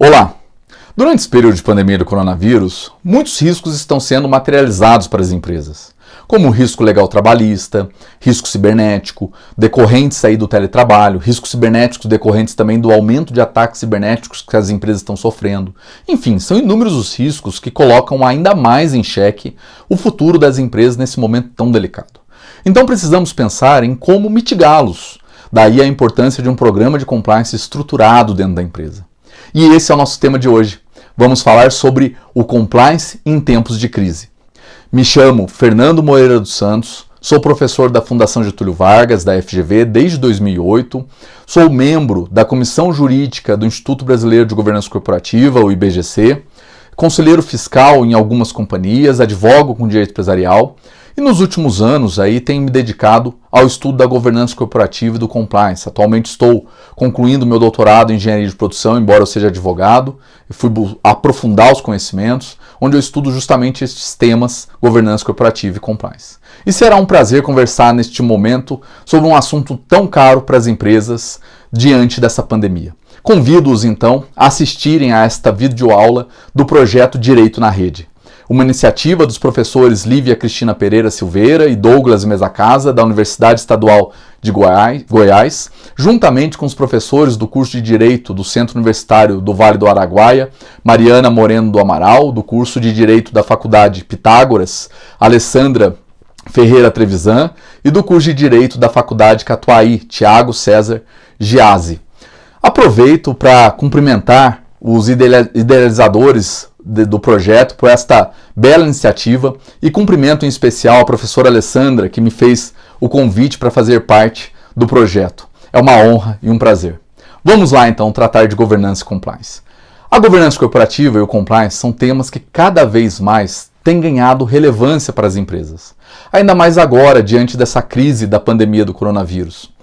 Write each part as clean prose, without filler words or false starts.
Olá! Durante esse período de pandemia do coronavírus, muitos riscos estão sendo materializados para as empresas, como o risco legal trabalhista, risco cibernético, decorrentes aí do teletrabalho, riscos cibernéticos decorrentes também do aumento de ataques cibernéticos que as empresas estão sofrendo. Enfim, são inúmeros os riscos que colocam ainda mais em xeque o futuro das empresas nesse momento tão delicado. Então precisamos pensar em como mitigá-los. Daí a importância de um programa de compliance estruturado dentro da empresa. E esse é o nosso tema de hoje. Vamos falar sobre o compliance em tempos de crise. Me chamo Fernando Moreira dos Santos, sou professor da Fundação Getúlio Vargas, da FGV, desde 2008, sou membro da Comissão Jurídica do Instituto Brasileiro de Governança Corporativa, o IBGC, conselheiro fiscal em algumas companhias, advogo com direito empresarial e nos últimos anos aí tenho me dedicado ao estudo da governança corporativa e do compliance. Atualmente estou concluindo meu doutorado em engenharia de produção, embora eu seja advogado, e fui aprofundar os conhecimentos, onde eu estudo justamente estes temas, governança corporativa e compliance. E será um prazer conversar neste momento sobre um assunto tão caro para as empresas diante dessa pandemia. Convido-os então a assistirem a esta videoaula do projeto Direito na Rede, uma iniciativa dos professores Lívia Cristina Pereira Silveira e Douglas Mesa Casa, da Universidade Estadual de Goiás, juntamente com os professores do curso de Direito do Centro Universitário do Vale do Araguaia, Mariana Moreno do Amaral, do curso de Direito da Faculdade Pitágoras, Alessandra Ferreira Trevisan, e do curso de Direito da Faculdade Catuaí, Tiago César Giazzi. Aproveito para cumprimentar os idealizadores do projeto por esta bela iniciativa e cumprimento em especial a professora Alessandra, que me fez o convite para fazer parte do projeto. É uma honra e um prazer. Vamos lá então tratar de governança e compliance. A governança corporativa e o compliance são temas que cada vez mais têm ganhado relevância para as empresas, ainda mais agora diante dessa crise da pandemia do coronavírus.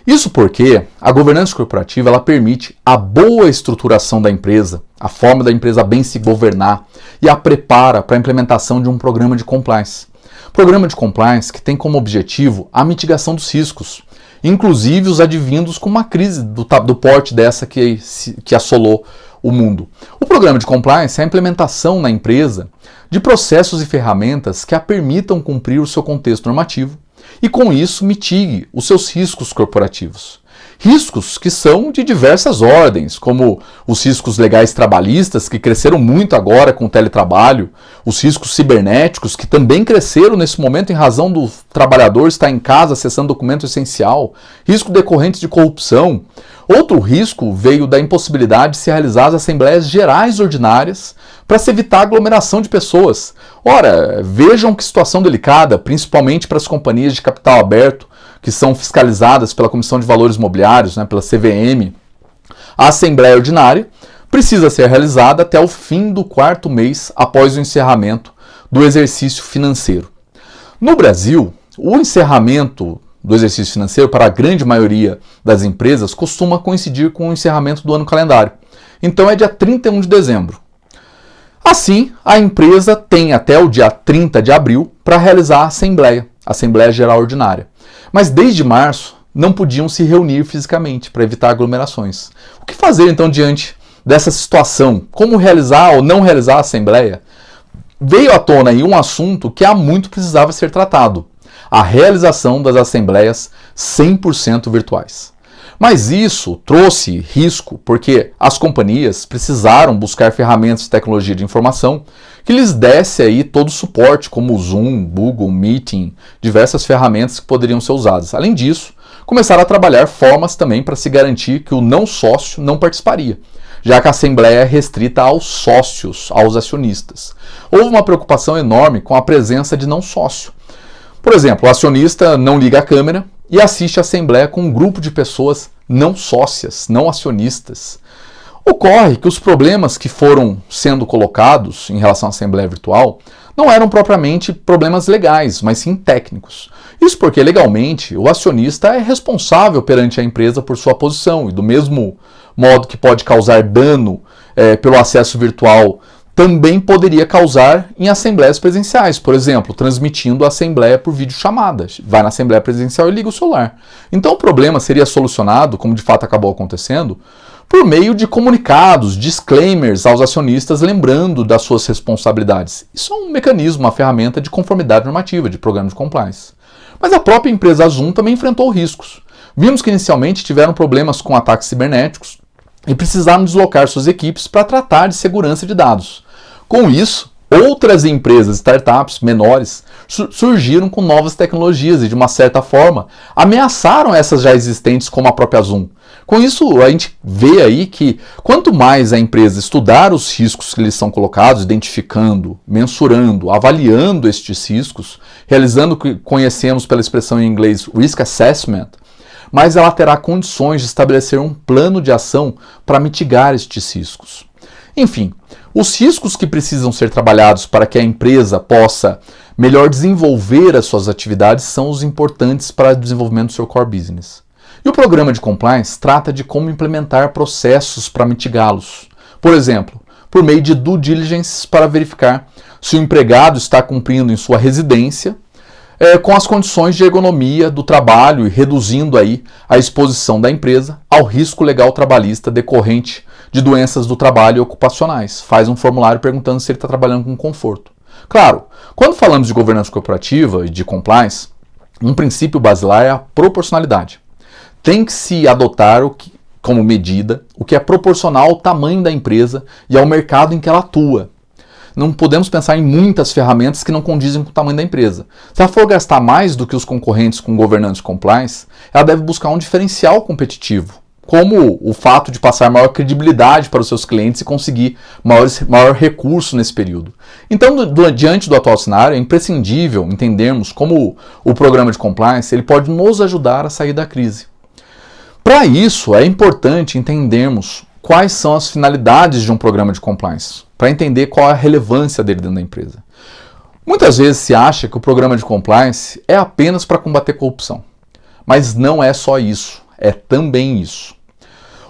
Isso porque a governança corporativa ela permite a boa estruturação da empresa, a forma da empresa bem se governar e a prepara para a implementação de um programa de compliance. Programa de compliance que tem como objetivo a mitigação dos riscos, inclusive os advindos com uma crise do porte dessa que assolou o mundo. O programa de compliance é a implementação na empresa de processos e ferramentas que a permitam cumprir o seu contexto normativo, e com isso mitigue os seus riscos corporativos. Riscos que são de diversas ordens, como os riscos legais trabalhistas, que cresceram muito agora com o teletrabalho, os riscos cibernéticos, que também cresceram nesse momento em razão do trabalhador estar em casa acessando documento essencial, risco decorrentes de corrupção. Outro risco veio da impossibilidade de se realizar as assembleias gerais ordinárias para se evitar aglomeração de pessoas. Ora, vejam que situação delicada, principalmente para as companhias de capital aberto, que são fiscalizadas pela Comissão de Valores Mobiliários, pela CVM. A assembleia ordinária precisa ser realizada até o fim do 4º mês após o encerramento do exercício financeiro. No Brasil, o encerramento do exercício financeiro, para a grande maioria das empresas, costuma coincidir com o encerramento do ano calendário. Então é dia 31 de dezembro. Assim, a empresa tem até o dia 30 de abril para realizar a Assembleia Geral Ordinária. Mas desde março não podiam se reunir fisicamente para evitar aglomerações. O que fazer então diante dessa situação? Como realizar ou não realizar a Assembleia? Veio à tona aí um assunto que há muito precisava ser tratado: a realização das assembleias 100% virtuais. Mas isso trouxe risco porque as companhias precisaram buscar ferramentas de tecnologia de informação que lhes desse aí todo o suporte, como o Zoom, Google Meeting, diversas ferramentas que poderiam ser usadas. Além disso, começaram a trabalhar formas também para se garantir que o não sócio não participaria, já que a assembleia é restrita aos sócios, aos acionistas. Houve uma preocupação enorme com a presença de não sócio. Por exemplo, o acionista não liga a câmera e assiste a assembleia com um grupo de pessoas não sócias, não acionistas. Ocorre que os problemas que foram sendo colocados em relação à assembleia virtual não eram propriamente problemas legais, mas sim técnicos. Isso porque, legalmente, o acionista é responsável perante a empresa por sua posição, e do mesmo modo que pode causar dano pelo acesso virtual, também poderia causar em assembleias presenciais, por exemplo, transmitindo a assembleia por videochamada. Vai na assembleia presencial e liga o celular. Então o problema seria solucionado, como de fato acabou acontecendo, por meio de comunicados, disclaimers aos acionistas lembrando das suas responsabilidades. Isso é um mecanismo, uma ferramenta de conformidade normativa, de programa de compliance. Mas a própria empresa Zoom também enfrentou riscos. Vimos que inicialmente tiveram problemas com ataques cibernéticos e precisaram deslocar suas equipes para tratar de segurança de dados. Com isso, outras empresas, startups menores, surgiram com novas tecnologias e, de uma certa forma, ameaçaram essas já existentes, como a própria Zoom. Com isso, a gente vê aí que quanto mais a empresa estudar os riscos que lhes são colocados, identificando, mensurando, avaliando estes riscos, realizando o que conhecemos pela expressão em inglês Risk Assessment, mais ela terá condições de estabelecer um plano de ação para mitigar estes riscos. Enfim, os riscos que precisam ser trabalhados para que a empresa possa melhor desenvolver as suas atividades são os importantes para o desenvolvimento do seu core business. E o programa de compliance trata de como implementar processos para mitigá-los. Por exemplo, por meio de due diligence para verificar se o empregado está cumprindo em sua residência com as condições de ergonomia do trabalho e reduzindo aí a exposição da empresa ao risco legal trabalhista decorrente de doenças do trabalho e ocupacionais. Faz um formulário perguntando se ele está trabalhando com conforto. Claro, quando falamos de governança corporativa e de compliance, um princípio basilar é a proporcionalidade. Tem que se adotar como medida o que é proporcional ao tamanho da empresa e ao mercado em que ela atua. Não podemos pensar em muitas ferramentas que não condizem com o tamanho da empresa. Se ela for gastar mais do que os concorrentes com governança e compliance, ela deve buscar um diferencial competitivo, como o fato de passar maior credibilidade para os seus clientes e conseguir maior recurso nesse período. Então, diante do atual cenário, é imprescindível entendermos como o programa de compliance ele pode nos ajudar a sair da crise. Para isso, é importante entendermos quais são as finalidades de um programa de compliance, para entender qual é a relevância dele dentro da empresa. Muitas vezes se acha que o programa de compliance é apenas para combater corrupção, mas não é só isso, é também isso.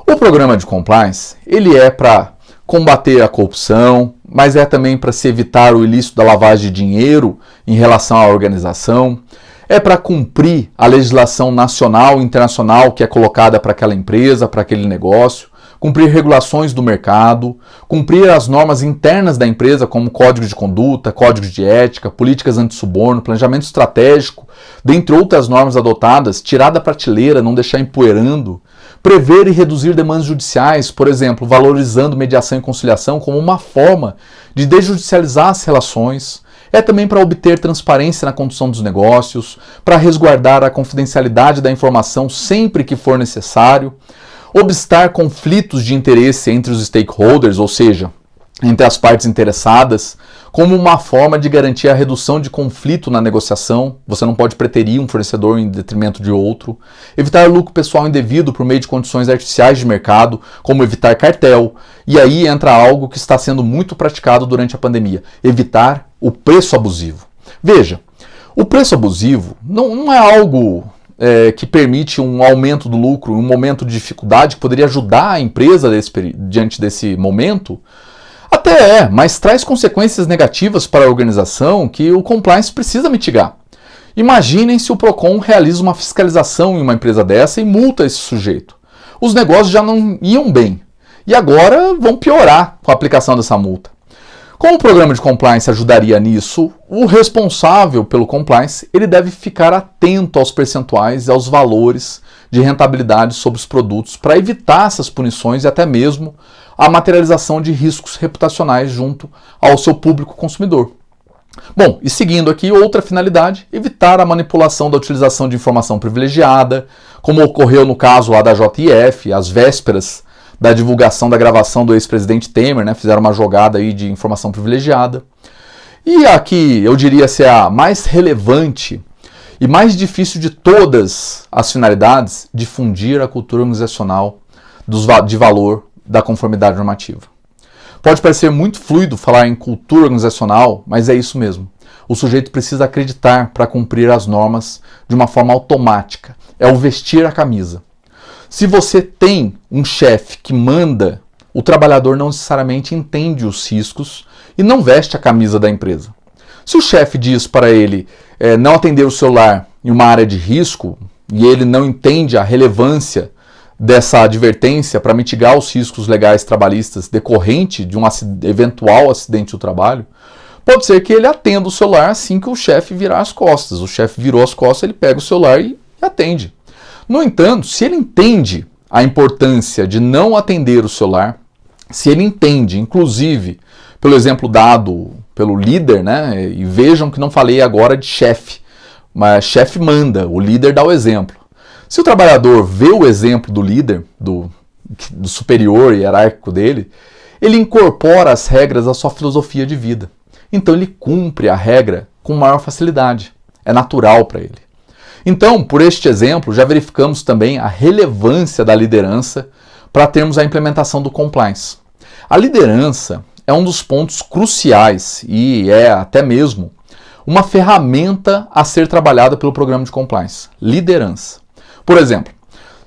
O programa de compliance, ele é para combater a corrupção, mas é também para se evitar o ilícito da lavagem de dinheiro em relação à organização, é para cumprir a legislação nacional e internacional que é colocada para aquela empresa, para aquele negócio, cumprir regulações do mercado, cumprir as normas internas da empresa, como código de conduta, código de ética, políticas anti-suborno, planejamento estratégico, dentre outras normas adotadas, tirar da prateleira, não deixar empoeirando, prever e reduzir demandas judiciais, por exemplo, valorizando mediação e conciliação como uma forma de desjudicializar as relações. É também para obter transparência na condução dos negócios, para resguardar a confidencialidade da informação sempre que for necessário, obstar conflitos de interesse entre os stakeholders, ou seja, entre as partes interessadas, como uma forma de garantir a redução de conflito na negociação. Você não pode preterir um fornecedor em detrimento de outro. Evitar lucro pessoal indevido por meio de condições artificiais de mercado, como evitar cartel. E aí entra algo que está sendo muito praticado durante a pandemia: evitar o preço abusivo. Veja, o preço abusivo não é algo que permite um aumento do lucro em um momento de dificuldade que poderia ajudar a empresa diante desse momento. Até mas traz consequências negativas para a organização que o compliance precisa mitigar. Imaginem se o PROCON realiza uma fiscalização em uma empresa dessa e multa esse sujeito. Os negócios já não iam bem e agora vão piorar com a aplicação dessa multa. Como o programa de compliance ajudaria nisso, o responsável pelo compliance ele deve ficar atento aos percentuais e aos valores de rentabilidade sobre os produtos para evitar essas punições e até mesmo a materialização de riscos reputacionais junto ao seu público consumidor. Bom, e seguindo aqui, outra finalidade, evitar a manipulação da utilização de informação privilegiada, como ocorreu no caso lá da JF, às vésperas da divulgação da gravação do ex-presidente Temer, né? Fizeram uma jogada aí de informação privilegiada. E aqui eu diria ser a mais relevante e mais difícil de todas as finalidades, difundir a cultura organizacional de valor da conformidade normativa. Pode parecer muito fluido falar em cultura organizacional, mas é isso mesmo. O sujeito precisa acreditar para cumprir as normas de uma forma automática. É o vestir a camisa. Se você tem um chefe que manda, o trabalhador não necessariamente entende os riscos e não veste a camisa da empresa. Se o chefe diz para ele não atender o celular em uma área de risco e ele não entende a relevância dessa advertência para mitigar os riscos legais trabalhistas decorrente de um eventual acidente do trabalho, pode ser que ele atenda o celular assim que o chefe virar as costas. O chefe virou as costas, ele pega o celular e atende. No entanto, se ele entende a importância de não atender o celular, se ele entende, inclusive, pelo exemplo dado pelo líder, né, e vejam que não falei agora de chefe, mas chefe manda, o líder dá o exemplo. Se o trabalhador vê o exemplo do líder, do superior hierárquico dele, ele incorpora as regras à sua filosofia de vida. Então ele cumpre a regra com maior facilidade. É natural para ele. Então, por este exemplo, já verificamos também a relevância da liderança para termos a implementação do compliance. A liderança é um dos pontos cruciais e é até mesmo uma ferramenta a ser trabalhada pelo programa de compliance. Liderança. Por exemplo,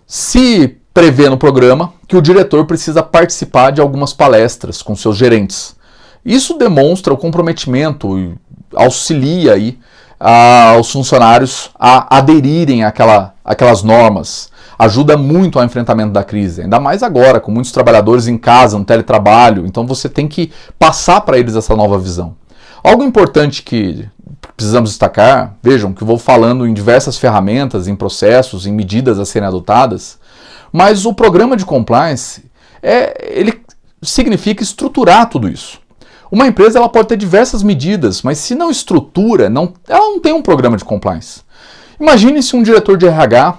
se prevê no programa que o diretor precisa participar de algumas palestras com seus gerentes. Isso demonstra o comprometimento e auxilia aí aos funcionários a aderirem àquelas normas. Ajuda muito ao enfrentamento da crise, ainda mais agora, com muitos trabalhadores em casa, no teletrabalho. Então você tem que passar para eles essa nova visão. Algo importante que precisamos destacar, vejam que eu vou falando em diversas ferramentas, em processos, em medidas a serem adotadas, mas o programa de compliance, ele significa estruturar tudo isso. Uma empresa ela pode ter diversas medidas, mas se não estrutura, ela não tem um programa de compliance. Imagine se um diretor de RH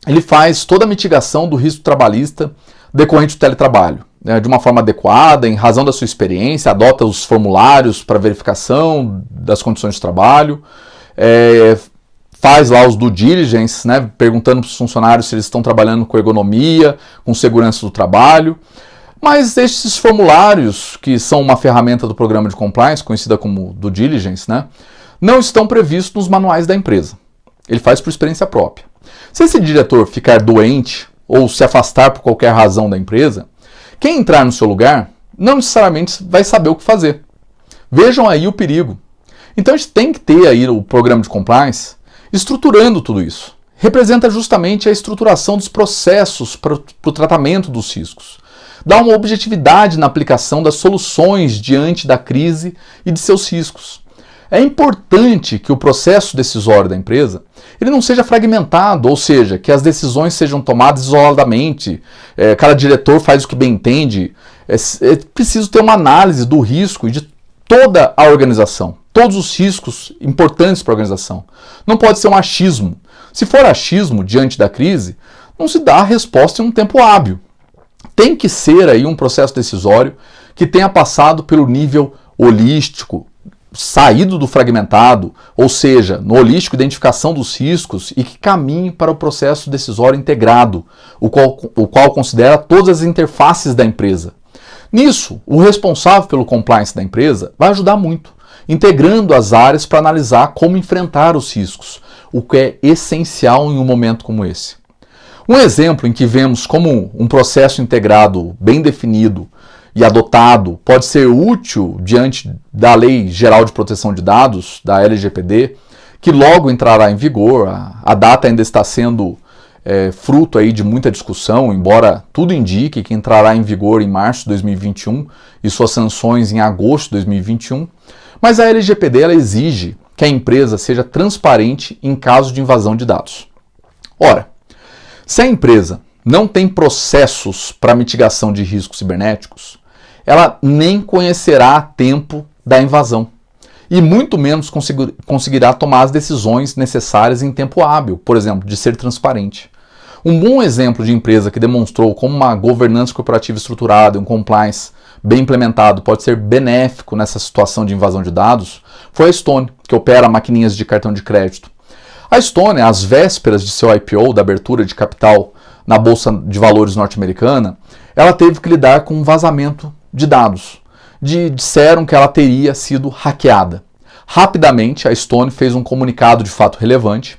ele faz toda a mitigação do risco trabalhista decorrente do teletrabalho, né, de uma forma adequada, em razão da sua experiência, adota os formulários para verificação das condições de trabalho, faz lá os due diligence, né, perguntando para os funcionários se eles estão trabalhando com ergonomia, com segurança do trabalho. Mas esses formulários, que são uma ferramenta do programa de compliance, conhecida como due diligence, né, não estão previstos nos manuais da empresa. Ele faz por experiência própria. Se esse diretor ficar doente ou se afastar por qualquer razão da empresa, quem entrar no seu lugar não necessariamente vai saber o que fazer. Vejam aí o perigo. Então a gente tem que ter aí o programa de compliance estruturando tudo isso. Representa justamente a estruturação dos processos para o tratamento dos riscos. Dá uma objetividade na aplicação das soluções diante da crise e de seus riscos. É importante que o processo decisório da empresa ele não seja fragmentado, ou seja, que as decisões sejam tomadas isoladamente, cada diretor faz o que bem entende. É preciso ter uma análise do risco e de toda a organização, todos os riscos importantes para a organização. Não pode ser um achismo. Se for achismo diante da crise, não se dá a resposta em um tempo hábil. Tem que ser aí um processo decisório que tenha passado pelo nível holístico, saído do fragmentado, ou seja, no holístico, identificação dos riscos e que caminhe para o processo decisório integrado, o qual considera todas as interfaces da empresa. Nisso, o responsável pelo compliance da empresa vai ajudar muito, integrando as áreas para analisar como enfrentar os riscos, o que é essencial em um momento como esse. Um exemplo em que vemos como um processo integrado bem definido e adotado pode ser útil diante da Lei Geral de Proteção de Dados, da LGPD, que logo entrará em vigor. A data ainda está sendo fruto aí de muita discussão, embora tudo indique que entrará em vigor em março de 2021 e suas sanções em agosto de 2021. Mas a LGPD ela exige que a empresa seja transparente em caso de invasão de dados. Ora, se a empresa não tem processos para mitigação de riscos cibernéticos, ela nem conhecerá a tempo da invasão e muito menos conseguirá tomar as decisões necessárias em tempo hábil, por exemplo, de ser transparente. Um bom exemplo de empresa que demonstrou como uma governança corporativa estruturada e um compliance bem implementado pode ser benéfico nessa situação de invasão de dados foi a Stone, que opera maquininhas de cartão de crédito. A Stone, às vésperas de seu IPO, da abertura de capital na Bolsa de Valores norte-americana, ela teve que lidar com um vazamento de dados. Disseram que ela teria sido hackeada. Rapidamente, a Stone fez um comunicado de fato relevante,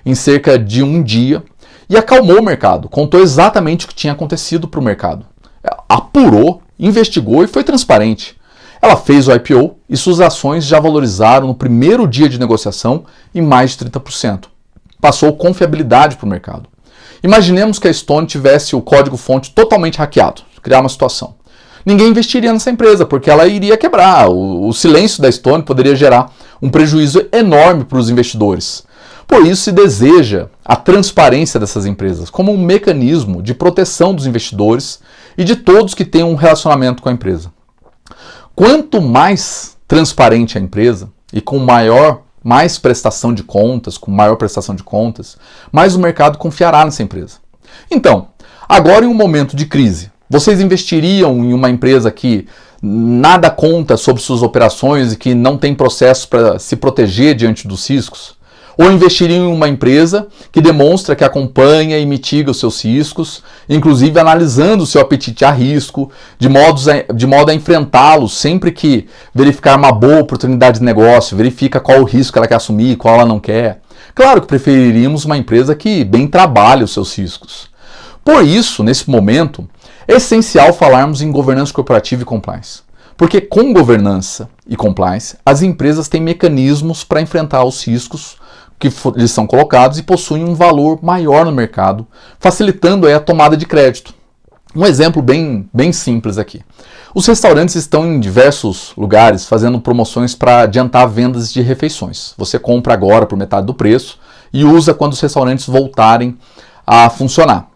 em cerca de um dia, e acalmou o mercado, contou exatamente o que tinha acontecido para o mercado. Apurou, investigou e foi transparente. Ela fez o IPO e suas ações já valorizaram no primeiro dia de negociação em mais de 30%. Passou confiabilidade para o mercado. Imaginemos que a Stone tivesse o código-fonte totalmente hackeado, criar uma situação. Ninguém investiria nessa empresa, porque ela iria quebrar. O silêncio da Stone poderia gerar um prejuízo enorme para os investidores. Por isso se deseja a transparência dessas empresas como um mecanismo de proteção dos investidores e de todos que têm um relacionamento com a empresa. Quanto mais transparente a empresa e com mais prestação de contas, com maior prestação de contas, mais o mercado confiará nessa empresa. Então, agora em um momento de crise, vocês investiriam em uma empresa que nada conta sobre suas operações e que não tem processo para se proteger diante dos riscos? Ou investiriam em uma empresa que demonstra que acompanha e mitiga os seus riscos, inclusive analisando o seu apetite a risco, de modo a enfrentá-los sempre que verificar uma boa oportunidade de negócio, verifica qual o risco ela quer assumir e qual ela não quer? Claro que preferiríamos uma empresa que bem trabalhe os seus riscos. Por isso, nesse momento, é essencial falarmos em governança corporativa e compliance. Porque com governança e compliance, as empresas têm mecanismos para enfrentar os riscos que lhes são colocados e possuem um valor maior no mercado, facilitando aí a tomada de crédito. Um exemplo bem simples aqui. Os restaurantes estão em diversos lugares fazendo promoções para adiantar vendas de refeições. Você compra agora por metade do preço e usa quando os restaurantes voltarem a funcionar.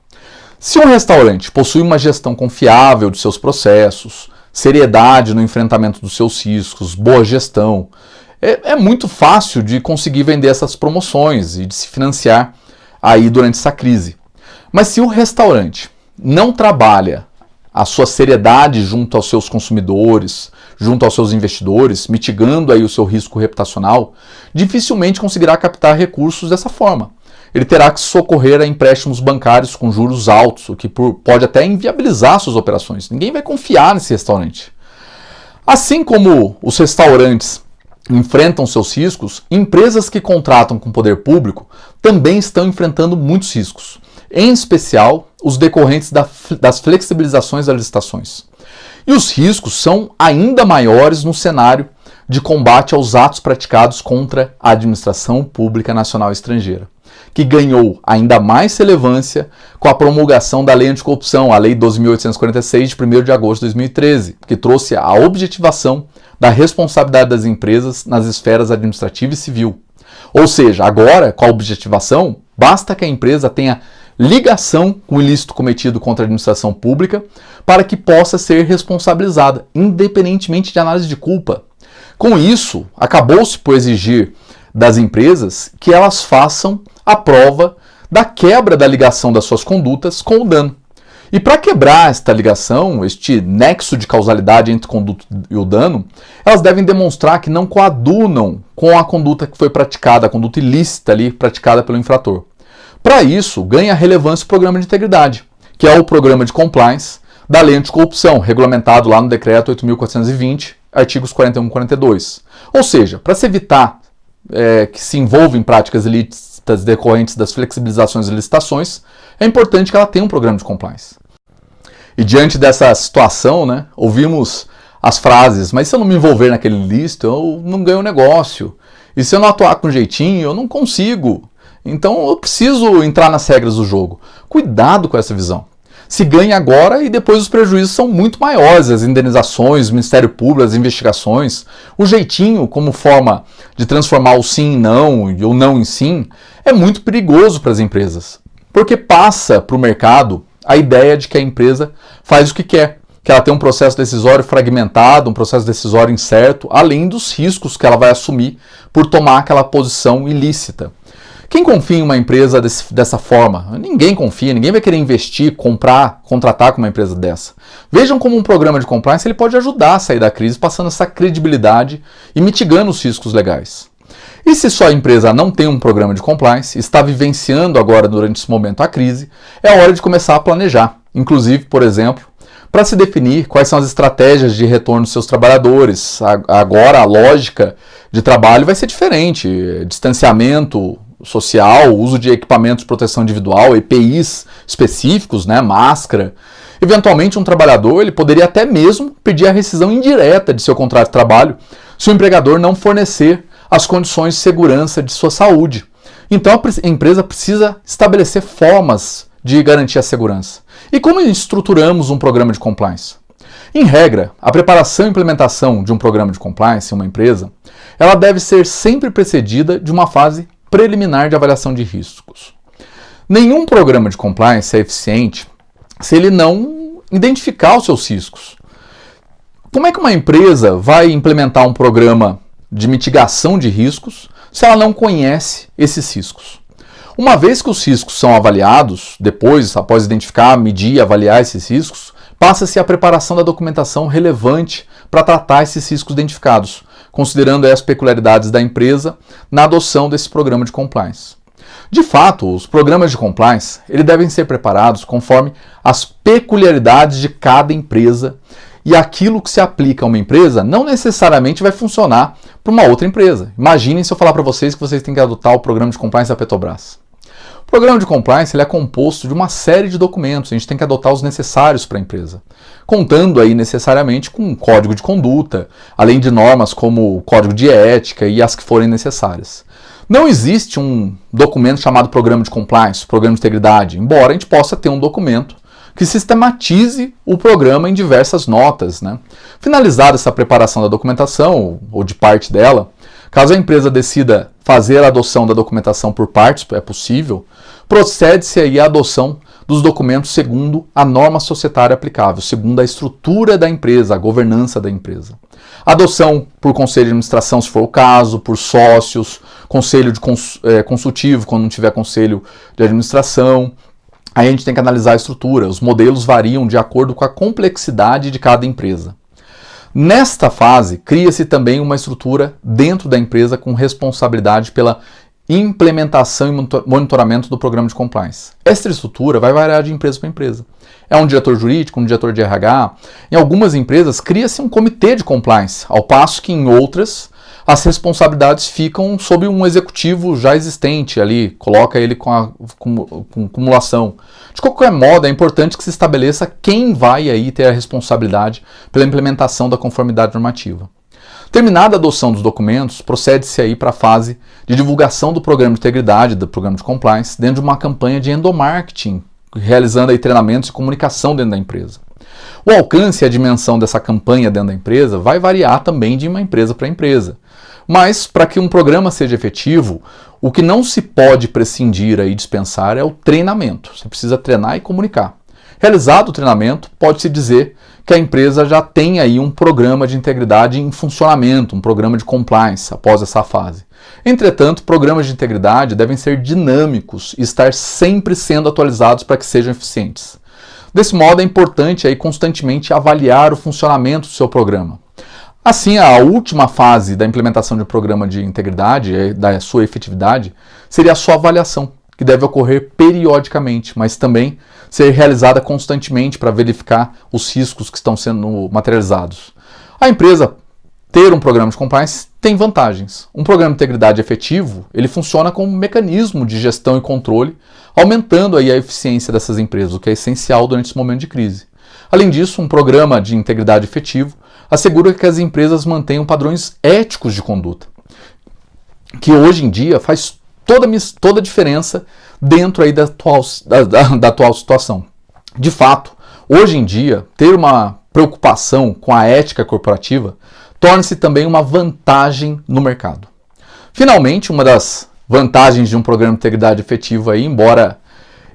Se um restaurante possui uma gestão confiável de seus processos, seriedade no enfrentamento dos seus riscos, boa gestão, é muito fácil de conseguir vender essas promoções e de se financiar aí durante essa crise. Mas se o restaurante não trabalha a sua seriedade junto aos seus consumidores, junto aos seus investidores, mitigando aí o seu risco reputacional, dificilmente conseguirá captar recursos dessa forma. Ele terá que socorrer a empréstimos bancários com juros altos, o que pode até inviabilizar suas operações. Ninguém vai confiar nesse restaurante. Assim como os restaurantes enfrentam seus riscos, empresas que contratam com o poder público também estão enfrentando muitos riscos, em especial os decorrentes das flexibilizações das licitações. E os riscos são ainda maiores no cenário de combate aos atos praticados contra a administração pública nacional e estrangeira, que ganhou ainda mais relevância com a promulgação da Lei Anticorrupção, a Lei 12.846, de 1º de agosto de 2013, que trouxe a objetivação da responsabilidade das empresas nas esferas administrativa e civil. Ou seja, agora, com a objetivação, basta que a empresa tenha ligação com o ilícito cometido contra a administração pública para que possa ser responsabilizada, independentemente de análise de culpa. Com isso, acabou-se por exigir das empresas que elas façam a prova da quebra da ligação das suas condutas com o dano. E para quebrar esta ligação, este nexo de causalidade entre conduta e o dano, elas devem demonstrar que não coadunam com a conduta que foi praticada, a conduta ilícita ali praticada pelo infrator. Para isso, ganha relevância o programa de integridade, que é o programa de compliance da Lei Anticorrupção, regulamentado lá no Decreto 8.420, artigos 41 e 42. Ou seja, para se evitar que se envolva em práticas ilícitas decorrentes das flexibilizações e licitações, é importante que ela tenha um programa de compliance. E diante dessa situação, né, ouvimos as frases: mas se eu não me envolver naquele ilícito, eu não ganho negócio. E se eu não atuar com jeitinho, eu não consigo. Então eu preciso entrar nas regras do jogo. Cuidado com essa visão. Se ganha agora e depois os prejuízos são muito maiores, as indenizações, o Ministério Público, as investigações. O jeitinho como forma de transformar o sim em não e o não em sim é muito perigoso para as empresas, porque passa para o mercado a ideia de que a empresa faz o que quer, que ela tem um processo decisório fragmentado, um processo decisório incerto, além dos riscos que ela vai assumir por tomar aquela posição ilícita. Quem confia em uma empresa dessa forma? Ninguém confia, ninguém vai querer investir, comprar, contratar com uma empresa dessa. Vejam como um programa de compliance ele pode ajudar a sair da crise, passando essa credibilidade e mitigando os riscos legais. E se sua empresa não tem um programa de compliance, está vivenciando agora durante esse momento a crise, é hora de começar a planejar. Inclusive, por exemplo, para se definir quais são as estratégias de retorno dos seus trabalhadores. Agora a lógica de trabalho vai ser diferente, distanciamento social, uso de equipamentos de proteção individual, EPIs específicos, né, máscara. Eventualmente um trabalhador ele poderia até mesmo pedir a rescisão indireta de seu contrato de trabalho se o empregador não fornecer as condições de segurança de sua saúde. Então a empresa precisa estabelecer formas de garantir a segurança? E como estruturamos um programa de compliance? Em regra, a preparação e implementação de um programa de compliance em uma empresa, ela deve ser sempre precedida de uma fase preliminar de avaliação de riscos. Nenhum programa de compliance é eficiente se ele não identificar os seus riscos. Como é que uma empresa vai implementar um programa de mitigação de riscos se ela não conhece esses riscos? Uma vez que os riscos são avaliados, depois, após identificar, medir e avaliar esses riscos, passa-se a preparação da documentação relevante para tratar esses riscos identificados, considerando as peculiaridades da empresa na adoção desse programa de compliance. De fato, os programas de compliance eles devem ser preparados conforme as peculiaridades de cada empresa, e aquilo que se aplica a uma empresa não necessariamente vai funcionar para uma outra empresa. Imaginem se eu falar para vocês que vocês têm que adotar o programa de compliance da Petrobras. O programa de compliance ele é composto de uma série de documentos, a gente tem que adotar os necessários para a empresa, contando aí necessariamente com um código de conduta, além de normas como o código de ética e as que forem necessárias. Não existe um documento chamado programa de compliance, programa de integridade, embora a gente possa ter um documento que sistematize o programa em diversas notas, né? Finalizada essa preparação da documentação, ou de parte dela, caso a empresa decida fazer a adoção da documentação por partes, é possível, procede-se aí à adoção dos documentos segundo a norma societária aplicável, segundo a estrutura da empresa, a governança da empresa. Adoção por conselho de administração, se for o caso, por sócios, conselho de consultivo, quando não tiver conselho de administração. Aí a gente tem que analisar a estrutura. Os modelos variam de acordo com a complexidade de cada empresa. Nesta fase, cria-se também uma estrutura dentro da empresa com responsabilidade pela implementação e monitoramento do programa de compliance. Esta estrutura vai variar de empresa para empresa. É um diretor jurídico, um diretor de RH. Em algumas empresas, cria-se um comitê de compliance, ao passo que em outras, as responsabilidades ficam sob um executivo já existente ali, coloca ele com cumulação. De qualquer modo, é importante que se estabeleça quem vai aí ter a responsabilidade pela implementação da conformidade normativa. Terminada a adoção dos documentos, procede-se aí para a fase de divulgação do programa de integridade, do programa de compliance, dentro de uma campanha de endomarketing, realizando aí treinamentos e comunicação dentro da empresa. O alcance e a dimensão dessa campanha dentro da empresa vai variar também de uma empresa para empresa. Mas, para que um programa seja efetivo, o que não se pode prescindir e dispensar é o treinamento. Você precisa treinar e comunicar. Realizado o treinamento, pode-se dizer que a empresa já tem aí um programa de integridade em funcionamento, um programa de compliance após essa fase. Entretanto, programas de integridade devem ser dinâmicos e estar sempre sendo atualizados para que sejam eficientes. Desse modo, é importante aí constantemente avaliar o funcionamento do seu programa. Assim, a última fase da implementação de um programa de integridade, da sua efetividade, seria a sua avaliação, que deve ocorrer periodicamente, mas também ser realizada constantemente para verificar os riscos que estão sendo materializados. A empresa ter um programa de compliance tem vantagens. Um programa de integridade efetivo, ele funciona como um mecanismo de gestão e controle, aumentando aí a eficiência dessas empresas, o que é essencial durante esse momento de crise. Além disso, um programa de integridade efetivo assegura que as empresas mantenham padrões éticos de conduta, que hoje em dia faz toda a diferença dentro aí da atual situação. De fato, hoje em dia, ter uma preocupação com a ética corporativa torna-se também uma vantagem no mercado. Finalmente, uma das vantagens de um programa de integridade efetivo, aí, embora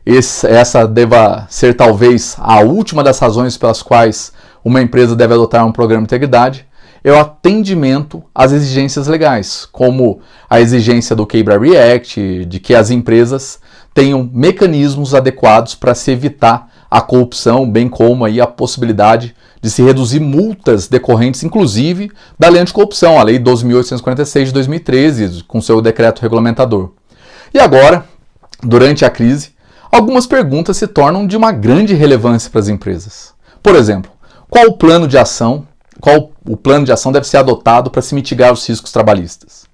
essa deva ser talvez a última das razões pelas quais uma empresa deve adotar um programa de integridade, é o atendimento às exigências legais, como a exigência do KBRA Act, de que as empresas tenham mecanismos adequados para se evitar a corrupção, bem como aí a possibilidade de se reduzir multas decorrentes, inclusive, da Lei Anticorrupção, a Lei 12.846 de 2013, com seu decreto regulamentador. E agora, durante a crise, algumas perguntas se tornam de uma grande relevância para as empresas. Por exemplo, qual o plano de ação deve ser adotado para se mitigar os riscos trabalhistas?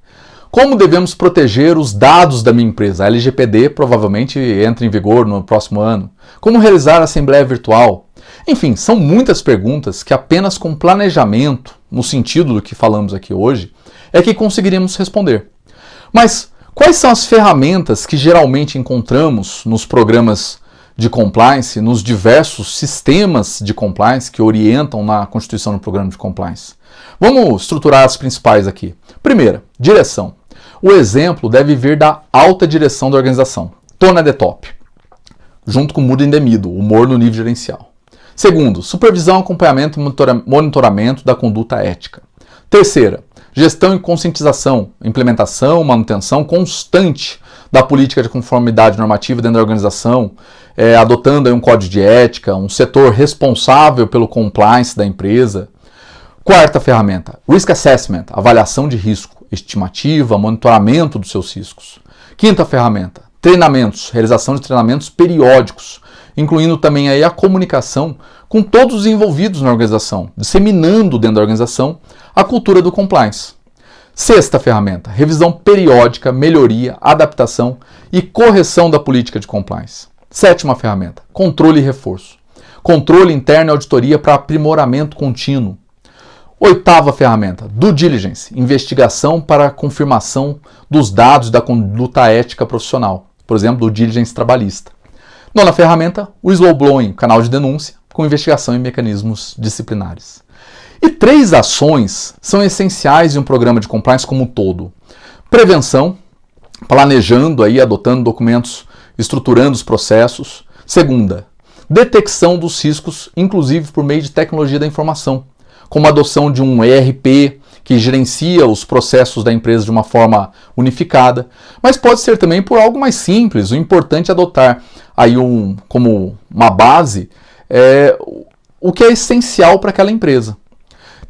Como devemos proteger os dados da minha empresa? A LGPD provavelmente entra em vigor no próximo ano. Como realizar a assembleia virtual? Enfim, são muitas perguntas que apenas com planejamento, no sentido do que falamos aqui hoje, é que conseguiremos responder. Mas quais são as ferramentas que geralmente encontramos nos programas de compliance nos diversos sistemas de compliance que orientam na constituição do programa de compliance. Vamos estruturar as principais aqui. Primeira, direção. O exemplo deve vir da alta direção da organização, tone at the top, junto com o mood in the middle, humor no nível gerencial. Segundo, supervisão, acompanhamento e monitoramento da conduta ética. Terceira, gestão e conscientização, implementação, manutenção constante da política de conformidade normativa dentro da organização, adotando aí um código de ética, um setor responsável pelo compliance da empresa. Quarta ferramenta, Risk Assessment, avaliação de risco, estimativa, monitoramento dos seus riscos. Quinta ferramenta, treinamentos, realização de treinamentos periódicos, incluindo também aí a comunicação com todos os envolvidos na organização, disseminando dentro da organização a cultura do compliance. Sexta ferramenta, revisão periódica, melhoria, adaptação e correção da política de compliance. Sétima ferramenta, controle e reforço. Controle interno e auditoria para aprimoramento contínuo. Oitava ferramenta, due diligence, investigação para a confirmação dos dados da conduta ética profissional, por exemplo, due diligence trabalhista. Nona ferramenta, o whistleblowing, canal de denúncia, com investigação e mecanismos disciplinares. E 3 ações são essenciais em um programa de compliance como um todo. Prevenção, planejando aí, adotando documentos, estruturando os processos. Segunda, detecção dos riscos, inclusive por meio de tecnologia da informação, como a adoção de um ERP que gerencia os processos da empresa de uma forma unificada, mas pode ser também por algo mais simples. O importante é adotar aí como uma base o que é essencial para aquela empresa.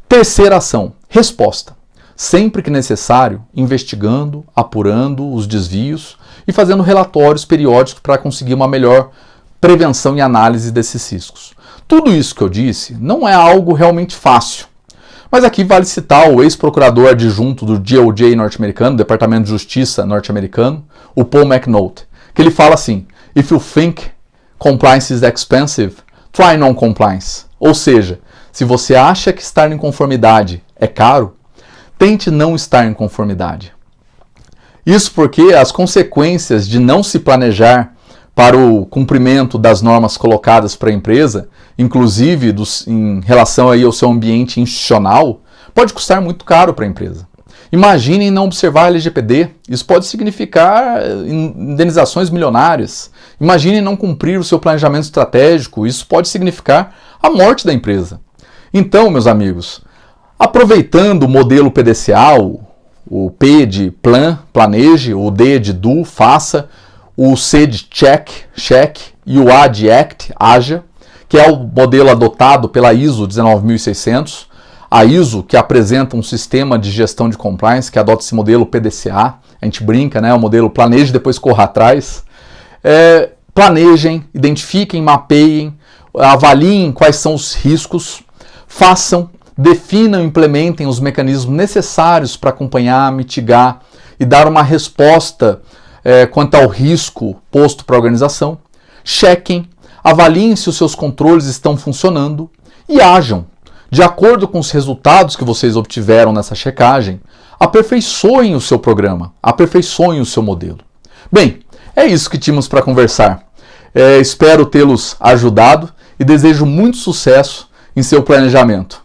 Terceira ação, resposta. Sempre que necessário, investigando, apurando os desvios e fazendo relatórios periódicos para conseguir uma melhor prevenção e análise desses riscos. Tudo isso que eu disse não é algo realmente fácil. Mas aqui vale citar o ex-procurador adjunto do DOJ norte-americano, Departamento de Justiça norte-americano, o Paul McNaught, que ele fala assim: "If you think compliance is expensive, try non-compliance." Ou seja, se você acha que estar em conformidade é caro, tente não estar em conformidade. Isso porque as consequências de não se planejar para o cumprimento das normas colocadas para a empresa, inclusive em relação aí ao seu ambiente institucional, pode custar muito caro para a empresa. Imaginem não observar a LGPD, isso pode significar indenizações milionárias. Imaginem não cumprir o seu planejamento estratégico, isso pode significar a morte da empresa. Então, meus amigos, aproveitando o modelo PDCA, o P de plan, planeje, o D de do, faça, o C de check e o A de act, haja, que é o modelo adotado pela ISO 19600, a ISO que apresenta um sistema de gestão de compliance que adota esse modelo PDCA, a gente brinca, né, o modelo planeje, depois corra atrás. Planejem, identifiquem, mapeiem, avaliem quais são os riscos, façam, definam e implementem os mecanismos necessários para acompanhar, mitigar e dar uma resposta quanto ao risco posto para a organização. Chequem, avaliem se os seus controles estão funcionando e ajam. De acordo com os resultados que vocês obtiveram nessa checagem, aperfeiçoem o seu programa, aperfeiçoem o seu modelo. Bem, é isso que tínhamos para conversar. Espero tê-los ajudado e desejo muito sucesso em seu planejamento.